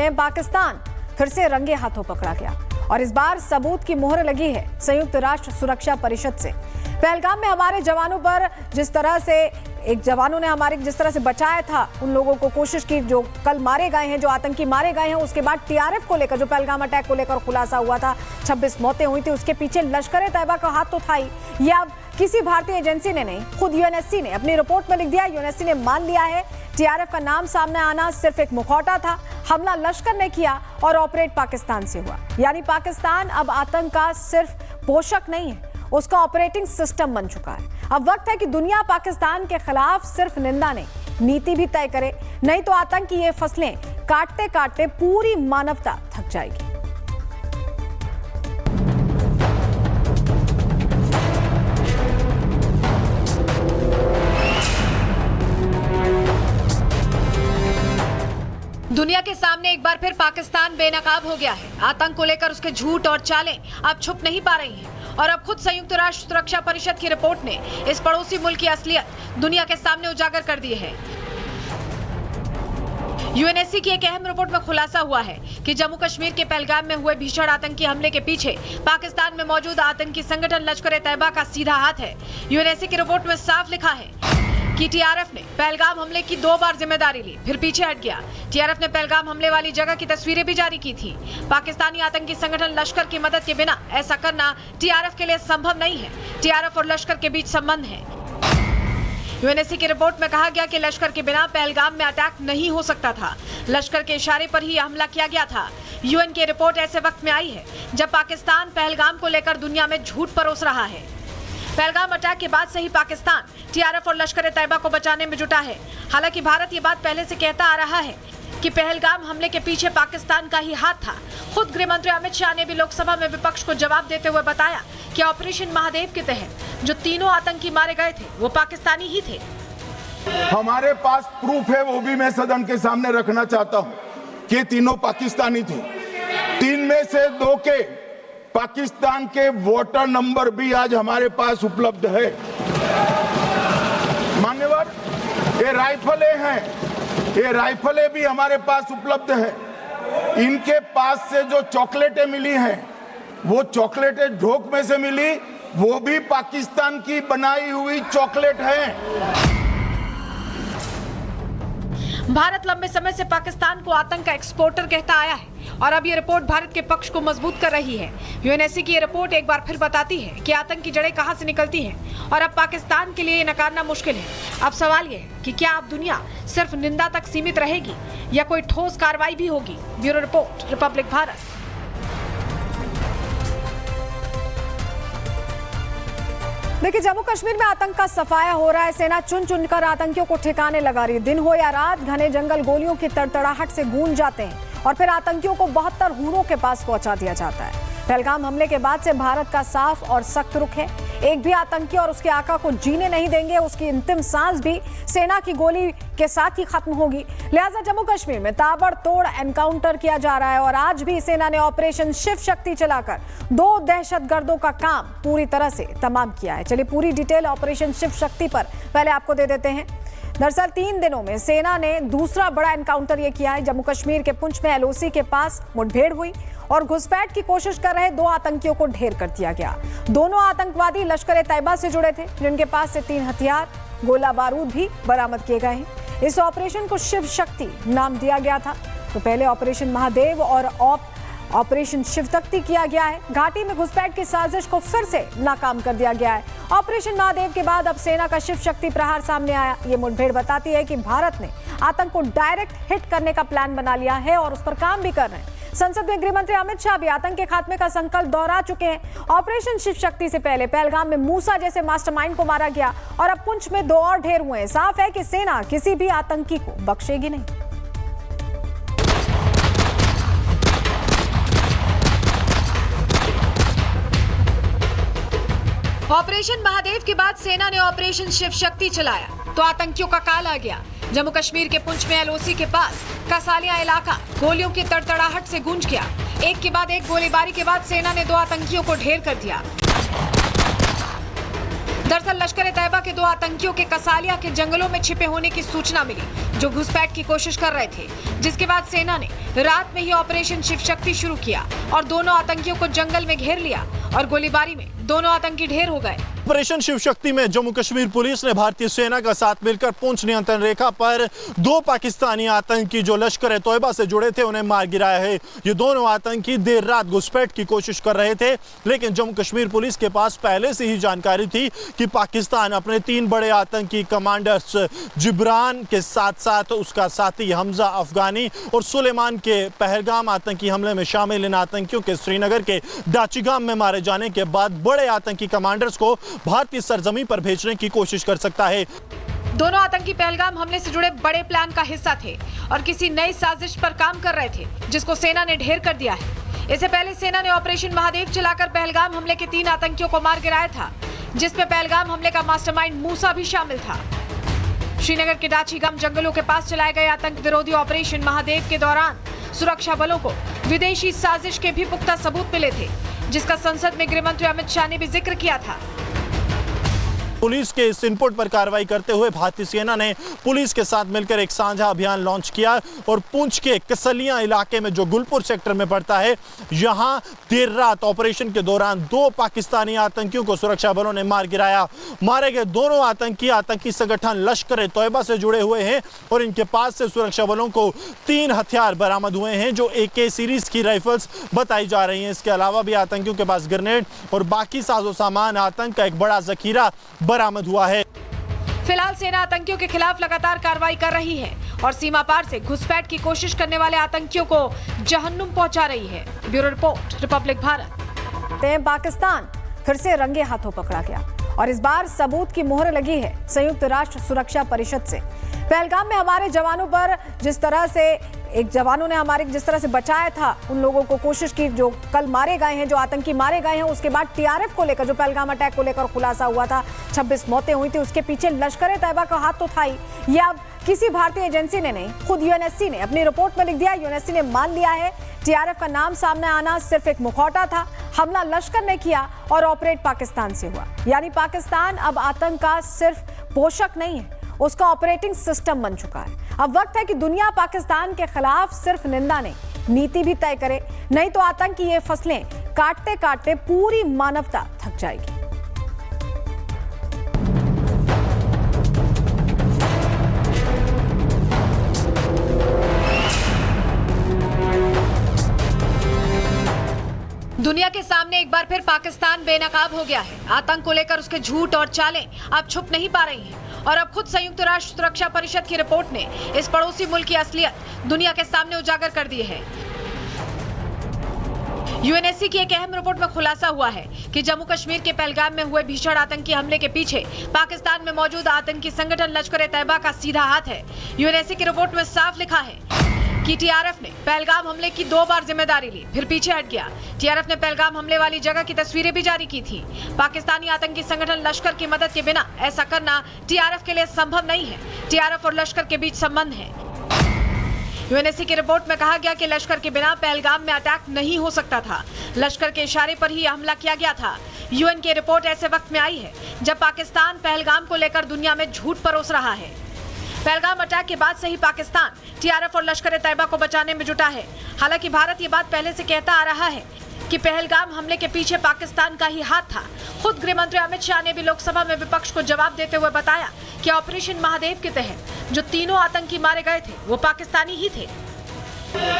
में पाकिस्तान फिर से रंगे हाथों पकड़ा गया और इस बार सबूत की मोहर लगी है संयुक्त राष्ट्र सुरक्षा परिषद से। पहलगाम में हमारे जवानों पर जिस तरह से बचाया था, उन लोगों को कोशिश की जो कल मारे गए हैं, जो आतंकी मारे गए हैं, उसके बाद टीआरएफ को लेकर, जो पहलगाम अटैक को लेकर खुलासा हुआ था, 26 मौतें हुई थी, उसके पीछे लश्कर-ए-तैयबा का हाथ तो था ही। ये अब किसी भारतीय एजेंसी ने नहीं, खुद यूएनएससी ने अपनी रिपोर्ट में लिख दिया। यूएनएससी ने मान लिया है टीआरएफ का नाम सामने आना सिर्फ एक मुखौटा था, हमला लश्कर ने किया और ऑपरेट पाकिस्तान से हुआ। यानी पाकिस्तान अब आतंक का सिर्फ पोषक नहीं है, उसका ऑपरेटिंग सिस्टम बन चुका है। अब वक्त है कि दुनिया पाकिस्तान के खिलाफ सिर्फ निंदा नहीं, नीति भी तय करे, नहीं तो आतंक की ये फसलें काटते काटते पूरी मानवता थक जाएगी। दुनिया के सामने एक बार फिर पाकिस्तान बेनकाब हो गया है। आतंक को लेकर उसके झूठ और चालें अब छुप नहीं पा रही हैं और अब खुद संयुक्त राष्ट्र सुरक्षा परिषद की रिपोर्ट ने इस पड़ोसी मुल्क की असलियत दुनिया के सामने उजागर कर दी है। यूएनएससी की एक अहम रिपोर्ट में खुलासा हुआ है कि जम्मू कश्मीर के पहलगाम में हुए भीषण आतंकी हमले के पीछे पाकिस्तान में मौजूद आतंकी संगठन लश्कर-ए-तैयबा का सीधा हाथ है। यूएनएससी की रिपोर्ट में साफ लिखा है कि टीआरएफ ने पहलगाम हमले की 2 बार जिम्मेदारी ली, फिर पीछे हट गया। टीआरएफ ने पहलगाम हमले वाली जगह की तस्वीरें भी जारी की थी। पाकिस्तानी आतंकी संगठन लश्कर की मदद के बिना ऐसा करना टीआरएफ के लिए संभव नहीं है। टीआरएफ और लश्कर के बीच संबंध है। यूएनएससी की रिपोर्ट में कहा गया कि लश्कर के बिना पहलगाम में अटैक नहीं हो सकता था। लश्कर के इशारे पर ही हमला किया गया था। यूएन की रिपोर्ट ऐसे वक्त में आई है जब पाकिस्तान पहलगाम को लेकर दुनिया में झूठ परोस रहा है। पहलगाम अटैक के बाद से ही पाकिस्तान टीआरएफ और लश्कर-ए-तैयबा को बचाने में जुटा है। हालांकि भारत ये बात पहले से कहता आ रहा है कि पहलगाम हमले के पीछे पाकिस्तान का ही हाथ था। खुद गृह मंत्री अमित शाह ने भी लोकसभा में विपक्ष को जवाब देते हुए बताया कि ऑपरेशन महादेव के तहत जो 3 आतंकी मारे गए थे वो पाकिस्तानी ही थे। हमारे पास प्रूफ है, वो भी मैं सदन के सामने रखना चाहता हूँ कि तीनों पाकिस्तानी थे। 3 में से 2 के पाकिस्तान के वोटर नंबर भी आज हमारे पास उपलब्ध है। मान्यवर, ये राइफलें हैं, ये राइफलें भी हमारे पास उपलब्ध है। इनके पास से जो चॉकलेटें मिली हैं, वो चॉकलेटें ढोक में से मिली, वो भी पाकिस्तान की बनाई हुई चॉकलेट है। भारत लंबे समय से पाकिस्तान को आतंक का एक्सपोर्टर कहता आया है और अब ये रिपोर्ट भारत के पक्ष को मजबूत कर रही है। यूएनएससी की ये रिपोर्ट एक बार फिर बताती है कि आतंक की जड़ें कहां से निकलती हैं और अब पाकिस्तान के लिए ये नकारना मुश्किल है। अब सवाल ये है कि क्या अब दुनिया सिर्फ निंदा तक सीमित रहेगी या कोई ठोस कार्रवाई भी होगी। Bureau report, Republic Bharat. देखिए, जम्मू कश्मीर में आतंक का सफाया हो रहा है। सेना चुन चुनकर आतंकियों को ठिकाने लगा रही है। दिन हो या रात, घने जंगल गोलियों की तड़तड़ाहट से गूंज जाते हैं और फिर आतंकियों को 72 हूरों के पास पहुंचा दिया जाता है। पहलगाम हमले के बाद से भारत का साफ और सख्त रुख है। एक भी आतंकी और उसके आका को जीने नहीं देंगे। उसकी अंतिम सांस भी सेना की गोली के साथ ही खत्म होगी। लिहाजा जम्मू कश्मीर में ताबड़तोड़ एनकाउंटर किया जा रहा है और आज भी सेना ने ऑपरेशन शिव शक्ति चलाकर 2 दहशतगर्दों का काम पूरी तरह से तमाम किया है। चलिए पूरी डिटेल ऑपरेशन शिव शक्ति पर पहले आपको दे देते हैं। दरअसल 3 दिनों में सेना ने दूसरा बड़ा एनकाउंटर ये किया है। जम्मू कश्मीर के पुंछ में एलओसी के पास मुठभेड़ हुई और घुसपैठ की कोशिश कर रहे 2 आतंकियों को ढेर कर दिया गया। दोनों आतंकवादी लश्कर-ए-तैयबा से जुड़े थे, जिनके पास से 3 हथियार, गोला बारूद भी बरामद किए गए हैं। इस ऑपरेशन को शिव शक्ति नाम दिया गया था। तो पहले ऑपरेशन महादेव और ऑपरेशन शिव शक्ति किया गया है। घाटी में घुसपैठ की साजिश को फिर से नाकाम कर दिया गया है। ऑपरेशन महादेव के बाद अब सेना का शिव शक्ति प्रहार सामने आया। ये मुठभेड़ बताती है कि भारत ने आतंक को डायरेक्ट हिट करने का प्लान बना लिया है और उस पर काम भी कर रहे हैं। संसद में गृह मंत्री अमित शाह भी आतंक के खात्मे का संकल्प दोहरा चुके हैं। ऑपरेशन शिव शक्ति से पहले पहलगाम में मूसा जैसे मास्टरमाइंड को मारा गया और अब पुंछ में 2 और ढेर हुए हैं। साफ है कि सेना किसी भी आतंकी को बख्शेगी नहीं। ऑपरेशन महादेव के बाद सेना ने ऑपरेशन शिव शक्ति चलाया तो आतंकियों का काल आ गया। जम्मू कश्मीर के पुंछ में एलओसी के पास कसालियां इलाका गोलियों की तड़तड़ाहट से गूंज गया। एक के बाद एक गोलीबारी के बाद सेना ने 2 आतंकियों को ढेर कर दिया। दरअसल लश्कर ए तैयबा के 2 आतंकियों के कसालिया के जंगलों में छिपे होने की सूचना मिली, जो घुसपैठ की कोशिश कर रहे थे, जिसके बाद सेना ने रात में ही ऑपरेशन शिव शक्ति शुरू किया और दोनों आतंकियों को जंगल में घेर लिया और गोलीबारी में दोनों आतंकी ढेर हो गए। ऑपरेशन शिव शक्ति में जम्मू कश्मीर पुलिस ने भारतीय सेना का साथ मिलकर पुंछ नियंत्रण रेखा पर 2 पाकिस्तानी आतंकी जो लश्कर ए तैयबा से जुड़े थे उन्हें मार गिराया है। ये दोनों आतंकी देर रात घुसपैठ की कोशिश कर रहे थे, लेकिन जम्मू कश्मीर पुलिस के पास पहले से ही जानकारी थी कि पाकिस्तान अपने 3 बड़े आतंकी कमांडर्स जिब्रान के साथ साथ उसका साथी हमजा अफगानी और सुलेमान के पहलगाम आतंकी हमले में शामिल इन आतंकियों के श्रीनगर के दाचिगाम में मारे जाने के बाद बड़े आतंकी कमांडर्स को भारतीय सरजमीन पर भेजने की कोशिश कर सकता है। दोनों आतंकी पहलगाम हमले से जुड़े बड़े प्लान का हिस्सा थे और किसी नई साजिश पर काम कर रहे थे, जिसको सेना ने ढेर कर दिया है। इससे पहले सेना ने ऑपरेशन महादेव चलाकर पहलगाम हमले के 3 आतंकियों को मार गिराया था, जिसमें पहलगाम हमले का मास्टरमाइंड मूसा भी शामिल था। श्रीनगर के दाचिगाम जंगलों के पास चलाए गए आतंक विरोधी ऑपरेशन महादेव के दौरान सुरक्षा बलों को विदेशी साजिश के भी पुख्ता सबूत मिले थे, जिसका संसद में गृह मंत्री अमित शाह ने भी जिक्र किया था। पुलिस के इस इनपुट पर कार्रवाई करते हुए भारतीय सेना ने पुलिस के साथ मिलकर एक साझा अभियान लॉन्च किया और पुंछ के कसलियां इलाके में जो गुलपुर सेक्टर में पड़ता है, यहां देर रात ऑपरेशन के दौरान 2 पाकिस्तानी आतंकियों को सुरक्षा बलों ने मार गिराया। मारे गए दोनों आतंकी संगठन लश्कर ए तैयबा से जुड़े हुए हैं और इनके पास से सुरक्षा बलों को 3 हथियार बरामद हुए हैं, जो AK सीरीज की राइफल्स बताई जा रही हैं। इसके अलावा भी आतंकियों के पास ग्रेनेड और बाकी साजो सामान आतंक का एक बड़ा जखीरा बरामद हुआ है। फिलहाल सेना आतंकियों के खिलाफ लगातार कार्रवाई कर रही है और सीमा पार से घुसपैठ की कोशिश करने वाले आतंकियों को जहन्नुम पहुंचा रही है। Bureau report, Republic Bharat. Pakistan फिर से रंगे हाथों पकड़ा गया और इस बार सबूत की मोहर लगी है संयुक्त राष्ट्र सुरक्षा परिषद से। पहलगाम में हमारे जवानों पर जिस तरह से बचाया था, उन लोगों को कोशिश की जो कल मारे गए हैं, जो आतंकी मारे गए हैं, उसके बाद TRF को लेकर जो पहलगाम अटैक को लेकर खुलासा हुआ था, 26 मौतें हुई थी, उसके पीछे लश्कर ए तैयबा का हाथ तो था ही। ये अब किसी भारतीय एजेंसी ने नहीं, खुद UNSC ने अपनी रिपोर्ट में लिख दिया। UNSC ने मान लिया है TRF का नाम सामने आना सिर्फ एक मुखौटा था, हमला लश्कर ने किया और ऑपरेट पाकिस्तान से हुआ। यानी पाकिस्तान अब आतंक का सिर्फ पोषक नहीं है, उसका ऑपरेटिंग सिस्टम बन चुका है। अब वक्त है कि दुनिया पाकिस्तान के खिलाफ सिर्फ निंदा नहीं, नीति भी तय करे, नहीं तो आतंक की ये फसलें काटते काटते पूरी मानवता थक जाएगी। दुनिया के सामने एक बार फिर पाकिस्तान बेनकाब हो गया है। आतंक को लेकर उसके झूठ और चालें अब छुप नहीं पा रही हैं और अब खुद संयुक्त राष्ट्र सुरक्षा परिषद की रिपोर्ट ने इस पड़ोसी मुल्क की असलियत दुनिया के सामने उजागर कर दी है। UNSC की एक अहम रिपोर्ट में खुलासा हुआ है कि जम्मू कश्मीर के पहलगाम में हुए भीषण आतंकी हमले के पीछे पाकिस्तान में मौजूद आतंकी संगठन लश्कर ए तैयबा का सीधा हाथ है। UNSC की रिपोर्ट में साफ लिखा है कि TRF ने पहलगाम हमले की 2 बार जिम्मेदारी ली, फिर पीछे हट गया। TRF ने पहलगाम हमले वाली जगह की तस्वीरें भी जारी की थी। पाकिस्तानी आतंकी संगठन लश्कर की मदद के बिना ऐसा करना TRF के लिए संभव नहीं है। TRF और लश्कर के बीच संबंध है। UNSC की रिपोर्ट में कहा गया कि लश्कर के बिना पहलगाम में अटैक नहीं हो सकता था। लश्कर के इशारे पर ही हमला किया गया था। UN की रिपोर्ट ऐसे वक्त में आई है जब पाकिस्तान पहलगाम को लेकर दुनिया में झूठ परोस रहा है। पहलगाम अटैक के बाद से ही पाकिस्तान TRF और लश्कर ए तैयबा को बचाने में जुटा है। हालांकि भारत ये बात पहले से कहता आ रहा है कि पहलगाम हमले के पीछे पाकिस्तान का ही हाथ था। खुद गृह मंत्री अमित शाह ने भी लोकसभा में विपक्ष को जवाब देते हुए बताया कि ऑपरेशन महादेव के तहत जो 3 आतंकी मारे गए थे वो पाकिस्तानी ही थे।